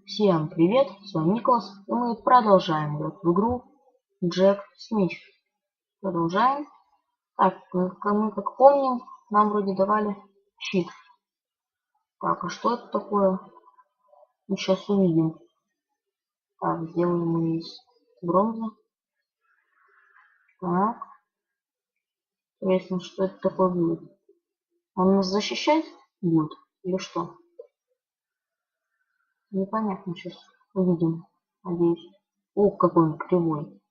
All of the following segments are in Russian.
Всем привет, с вами Николас, и мы продолжаем играть в игру Джек Смит. Продолжаем. Так, мы как помним, нам вроде давали щит. Так, а что это такое? Мы сейчас увидим. Так, сделаем мы из бронзы. Так, интересно, что это такое будет. Он нас защищать будет или что? Непонятно, сейчас увидим, надеюсь. Ох, какой он кривой.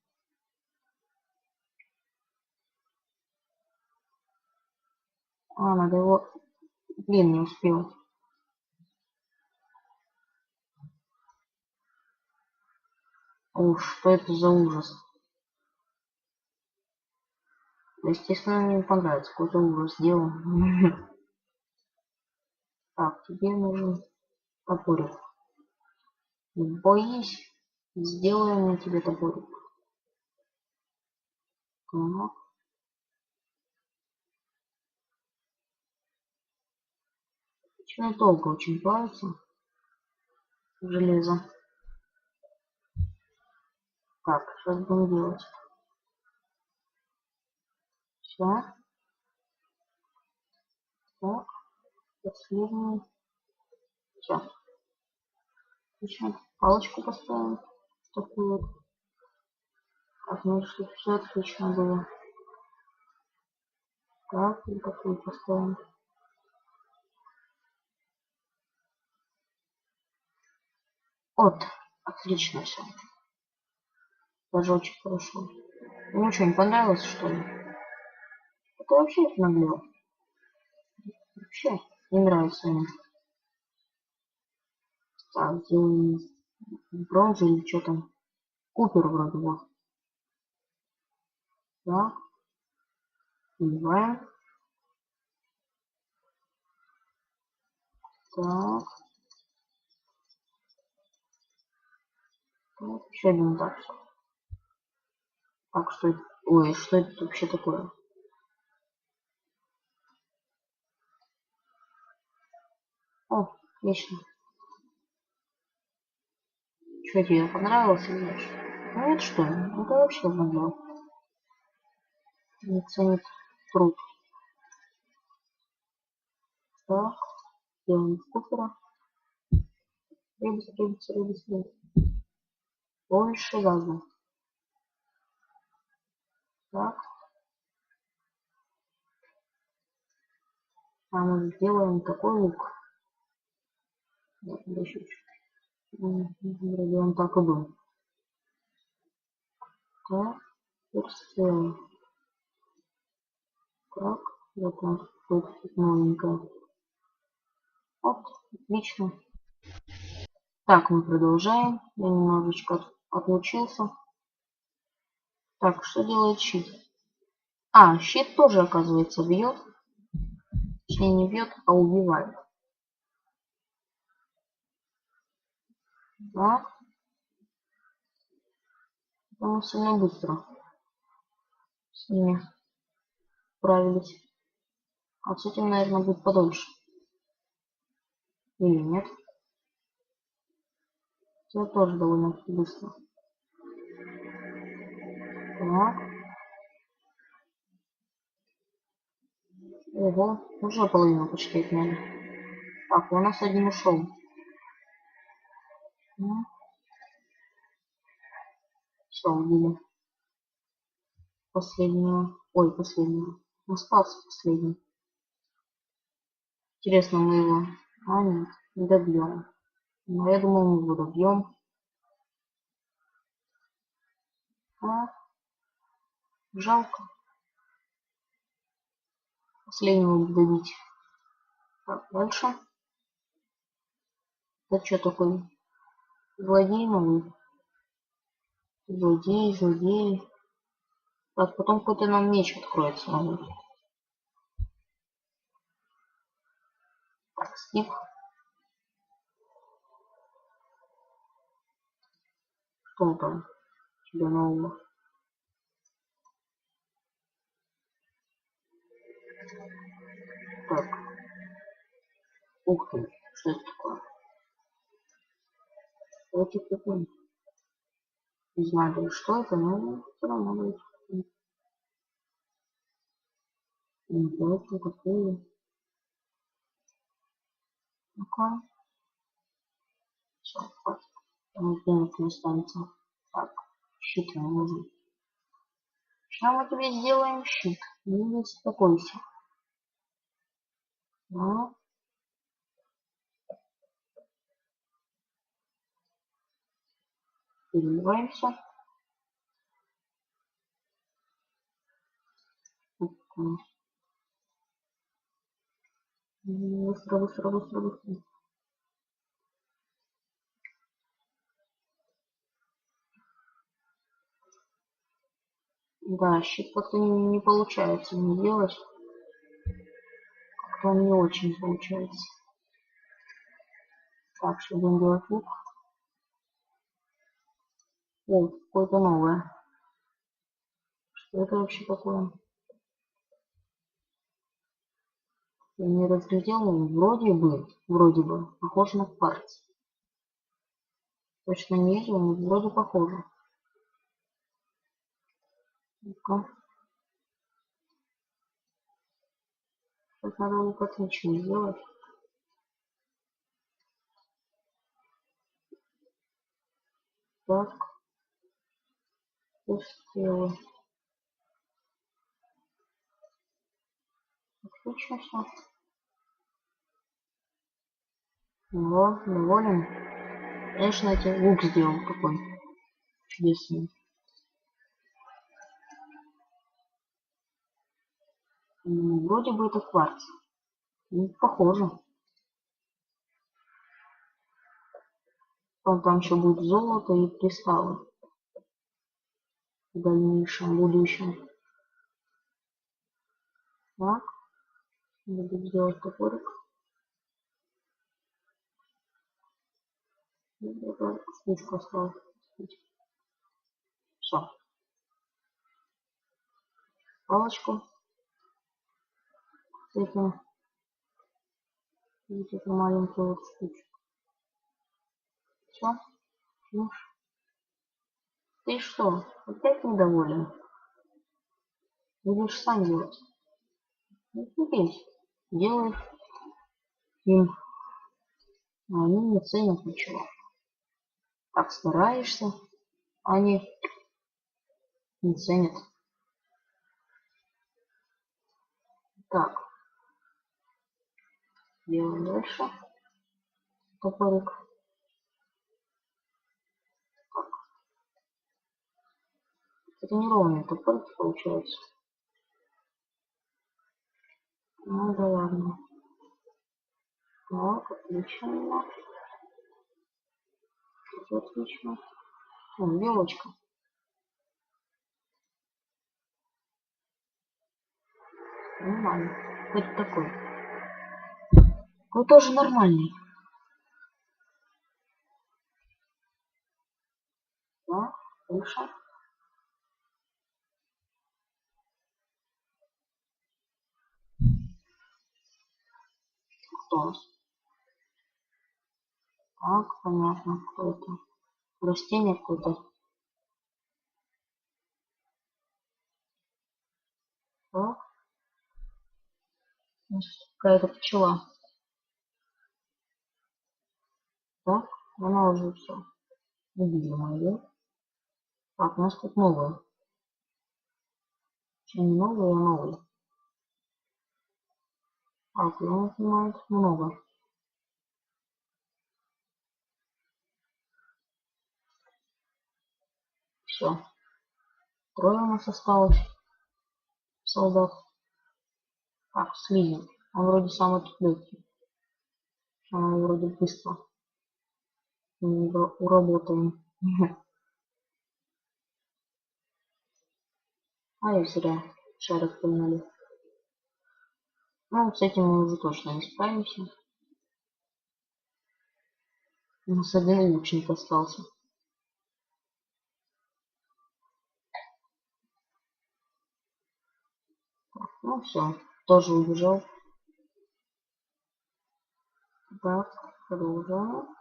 Надо его... Блин, не успел. Ух, что это за ужас. Естественно, мне не понравится. Какой-то ужас сделал. Так, тебе нужен топорик. Боись. Сделаем мы тебе топорик. Так. Почему долго очень плавится? Железо. Так, что будем делать? Все. Так. Последний. Все. Отлично. Палочку поставим. Такую вот. Так, ну чтобы все отлично было. Так, и такую поставим. Вот. Отлично все. Даже очень хорошо. Мне что, не понравилось, что ли? Это вообще наглел. Вообще не нравится мне. Так, сделаем бронзу или что там. Купер вроде бы. Так, наливаем. Так. Так, еще один так. Так, что это? Ой, что это вообще такое? О, отлично. Что тебе понравилось или нет? Ну это что? Это вообще нагло. Не ценит труд. Так, делаем купера. Ребус, ребус, ребус, ребус. Больше газа. Так. А мы сделаем такой лук. Вот, еще чуть. Вроде он так и был. Так, теперь так, вот он тут новенькое. Вот, отлично. Так, мы продолжаем. Я немножечко отлучился. Так, что делает щит? А, щит тоже, оказывается, бьет. Точнее, не бьет, а убивает. Так. Мы сильно быстро с ними справились. А с этим, наверное, будет подольше. Или нет? Это тоже довольно быстро. Так. Ого, уже половину почти отняли. Так, у нас один ушел. Все, убили. Последнего. Ой, последнего. Остался последний. Интересно, мы его... А, нет, не добьем. Но я думаю, мы его добьем. А, жалко. Последнего добить. Так, дальше. Это что такой? Злодей новый. Злодей, злодей. Так, потом какой-то нам меч откроется новый. Так, скип. Что там у тебя нового? Так. Ух ты, что это такое? Эти прикольно. Не знаю, что это, но все равно будет. Вот такие. Ну-ка. Все, хватит. Там денег не останется. Так, щит нам нужен. Сейчас мы тебе сделаем щит. Не беспокойся. Ну, переливаемся. Быстро, быстро, быстро, быстро. Да, щит как-то не получается не делать. Как-то он не очень получается. Так, что будем делать лук? О, какое-то новое. Что это вообще такое? Я не разглядел, но вроде бы, похож на кварц. Точно не видел, но вроде похоже. Ну-ка. Сейчас надо лук отлично сделать. Так, пустело. Отлично все. Во, доволен. Конечно, я тебе лук сделал такой чудесный. Вроде бы это кварц. Ну, похоже. Там еще будет золото и кристаллы в дальнейшем будущем. Так, буду сделать топорик. Это спичку осталось. Все. Палочку с этим. Вот эту маленькую вот штучку. Все. Ну, ты что, опять недоволен? Будешь сам делать. Ну, смотри, делаешь им, а они не ценят ничего. Так стараешься, а они не ценят. Так, делаем дальше. Топорик. Это неровный топорик получается. Ну да ладно. Так, отлично. Это отлично. О, елочка. Нормально. Хоть такой. Такой тоже нормальный. Так, дальше. Кто у нас? Так, понятно, кто это. Растение какое-то. Так. Какая-то пчела. Так, она уже все. Убила ее. Так, у нас тут новое. Еще не новое, а новое. Так, он снимает много. Все. Трое у нас осталось. Солдат. Так, слизень. Он вроде самый тут легкий. Он вроде быстро. Мы его уработаем. А и зря. Шарик поймали. Ну, с этим мы уже точно не справимся. У нас один лучник остался. Ну все, тоже убежал. Так, продолжаем.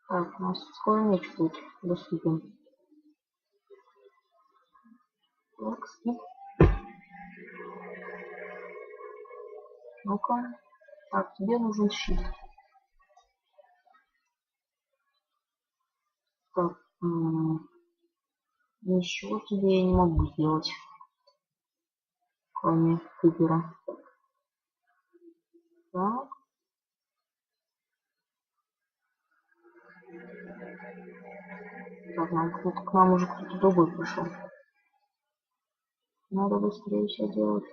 Так, у нас скоро меч будет доступен. Так, скип. Ну-ка. Так, тебе нужен щит. Так, ничего тебе я не могу сделать, кроме Купера. Так. Так, к нам уже кто-то другой пришел. Надо быстрее все делать.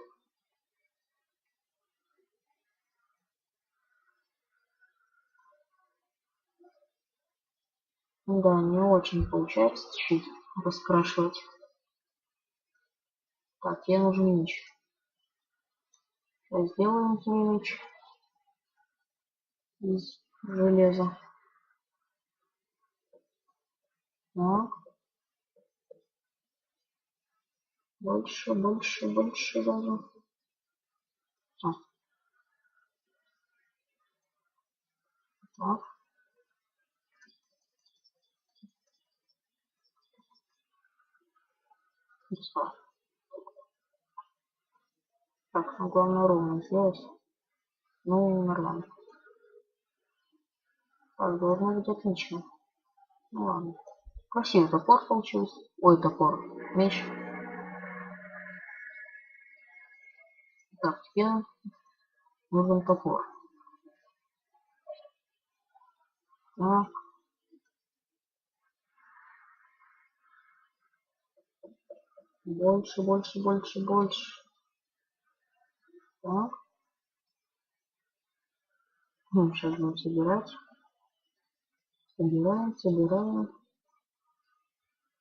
Да, не очень получается щит раскрашивать. Так, тебе нужен меч. Сейчас сделаем тебе меч из железа. Так. Больше, больше, больше даже. Так. Так. Пусто. Так, ну главное ровно сделать. Ну, нормально. Так, должно быть отлично. Ну ладно. Красивый топор получился. Ой, топор. Меч. Так, теперь нужен топор. Так. Больше, больше, больше, больше. Так. Сейчас будем собирать. Собираем, собираем,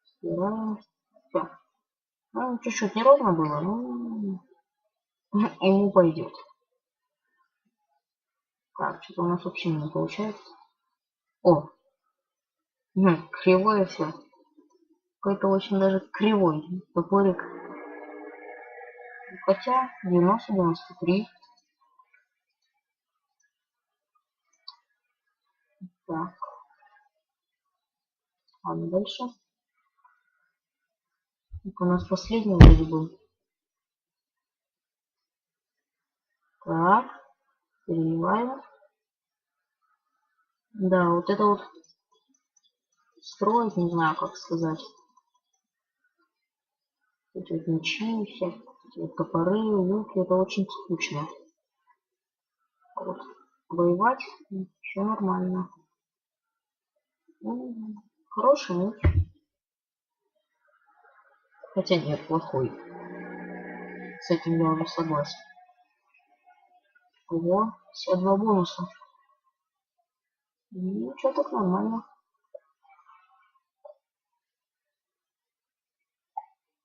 собираем. Все. Ну, чуть-чуть неровно было, но ему пойдет. Так, что-то у нас вообще не получается. О, кривое все. Какой-то очень даже кривой топорик. Хотя 90-93. Так, ладно, дальше. Это у нас последний вроде был. Так, переливаем. Да, вот это вот строить, не знаю, как сказать. Эти вот мечи, всякие вот топоры, луки, это очень скучно. А вот воевать еще нормально. Ну, хороший меч. Хотя нет, плохой. С этим я уже согласен. Ого, все два бонуса. Ну, что так нормально.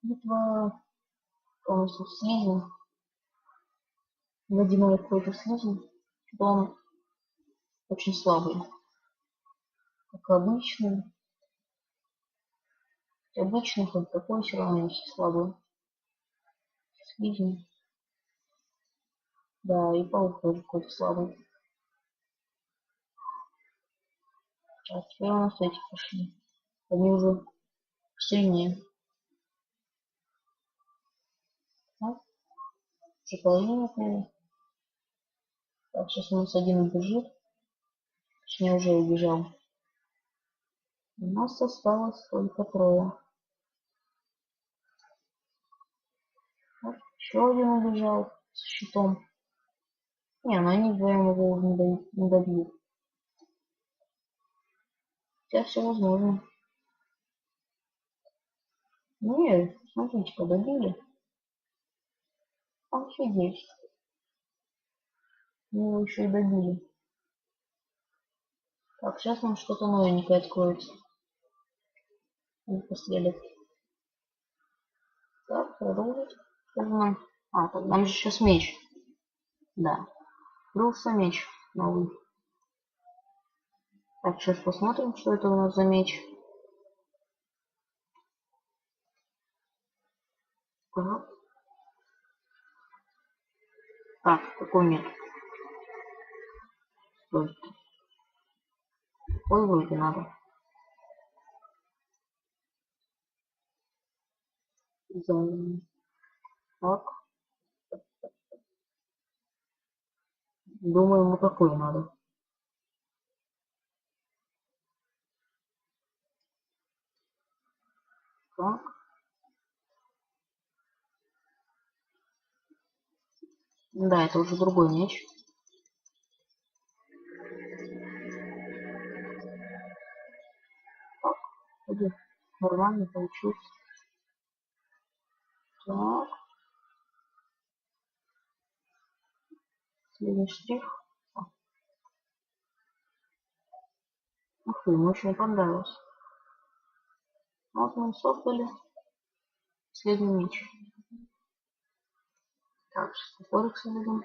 Битва полностью слизень. Водяной какой-то слизень. Что он очень слабый. Как обычный. Обычный хоть такой все равно очень слабый. Слизень. Да, и паук тоже какой-то слабый. А теперь у нас эти пошли. Они уже сильнее. Так, уже половина отняли. Так, сейчас у нас один убежит. Точнее, уже убежал. У нас осталось только трое. Так, еще один убежал с щитом. Не, ну они вдвоем его уже не добьют. Хотя все возможно. Не, смотрите-ка, добили. Офигеть. Мы его еще и добили. Так, сейчас нам что-то новенькое откроется. Напоследок. Так, продолжить. Что же нам? А, так нам же сейчас меч. Да. Открылся меч новый. Так, сейчас посмотрим, что это у нас за меч. Так, так какой меч? Стой. Ой, вроде надо. Так. Думаю, ему такой надо. Так. Да, это уже другой мяч. Так, вроде нормально получилось. Так. Следующий штрих. Ух ты, мне очень понравилось. Вот мы создали последний мяч. Так, сейчас топорик создадим.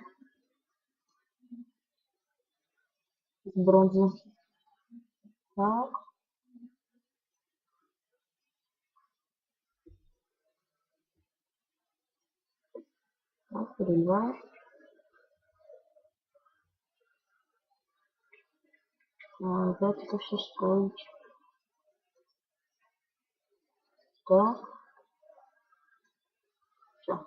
Из бронзы. Так. Так, переливаем. Опять это все строить. Так. Все.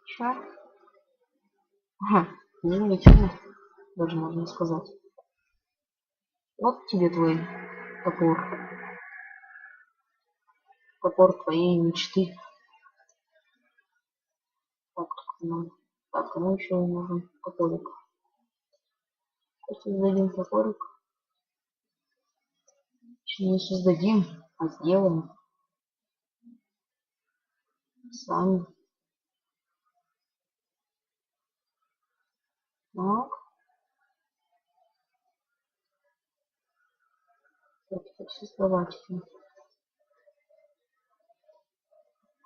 Сейчас. Ага, изумительно, даже можно сказать. Вот тебе твой топор. Топор твоей мечты. Так, так, кому еще нужен топорик? Создадим топорик. Не создадим, а сделаем. Сами. Так. Так, создавать.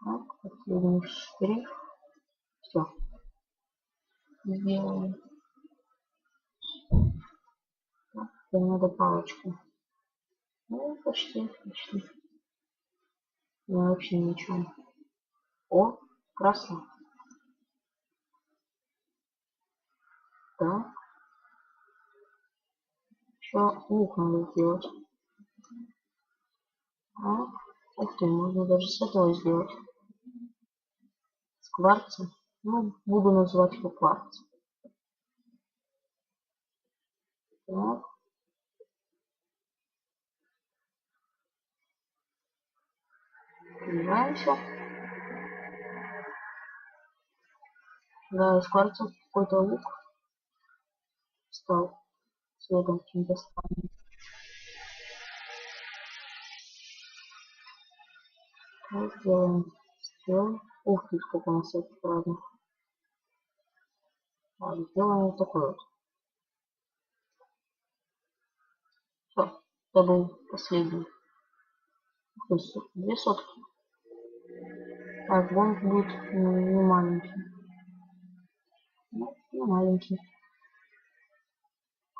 Так, последний штрих. Все. Сделаем. Так, теперь надо палочку. Ну, почти, почти. Я вообще ничего. О, красный. Так. Еще лук надо сделать. Так. Ух ты, можно даже с этого сделать. С кварца. Ну, буду называть его кварц. Так. Поднимаемся. Да, из кварца какой-то лук стал цветом каким-то странным. Вот сделаем стрел. Ух ты, сколько у нас этих разных. Ладно, сделаем вот такой вот. Все, это был последний. То есть 2 сотки. Так, бонус будет не маленький. Не маленький.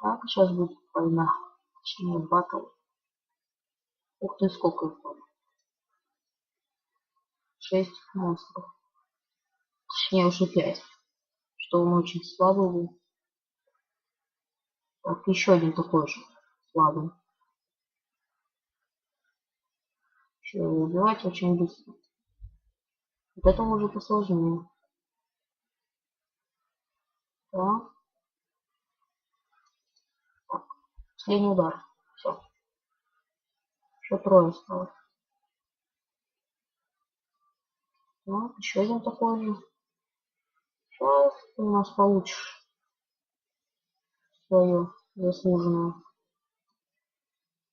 Так, сейчас будет война. Точнее, батл. Ух ты, сколько их было. 6 монстров. Точнее, уже 5. Что он очень слабый был. Так, еще один такой же слабый. Еще его убивать очень быстро. Вот это уже посложнее. Так. Так. Последний удар. Все. Еще 3 осталось. Так, еще один такой же. Сейчас ты у нас получишь свое заслуженное.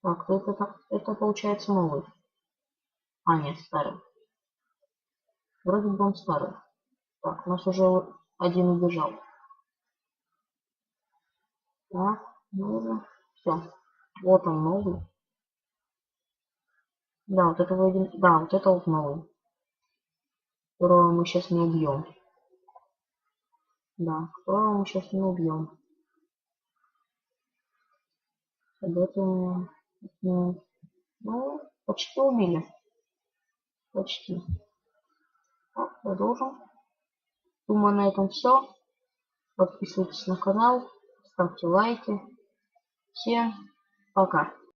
Так, это получается новый. А, нет, старый. Вроде бы он старый. Так, у нас уже один убежал. Так, ну все. Вот он новый. Да, вот это вроде... Да, вот это вот новый. Которого мы сейчас не убьем. Да, которого мы сейчас не убьем. Об этом... Ну, почти убили. Почти. Так, продолжим. Думаю, на этом все. Подписывайтесь на канал, ставьте лайки. Всем пока.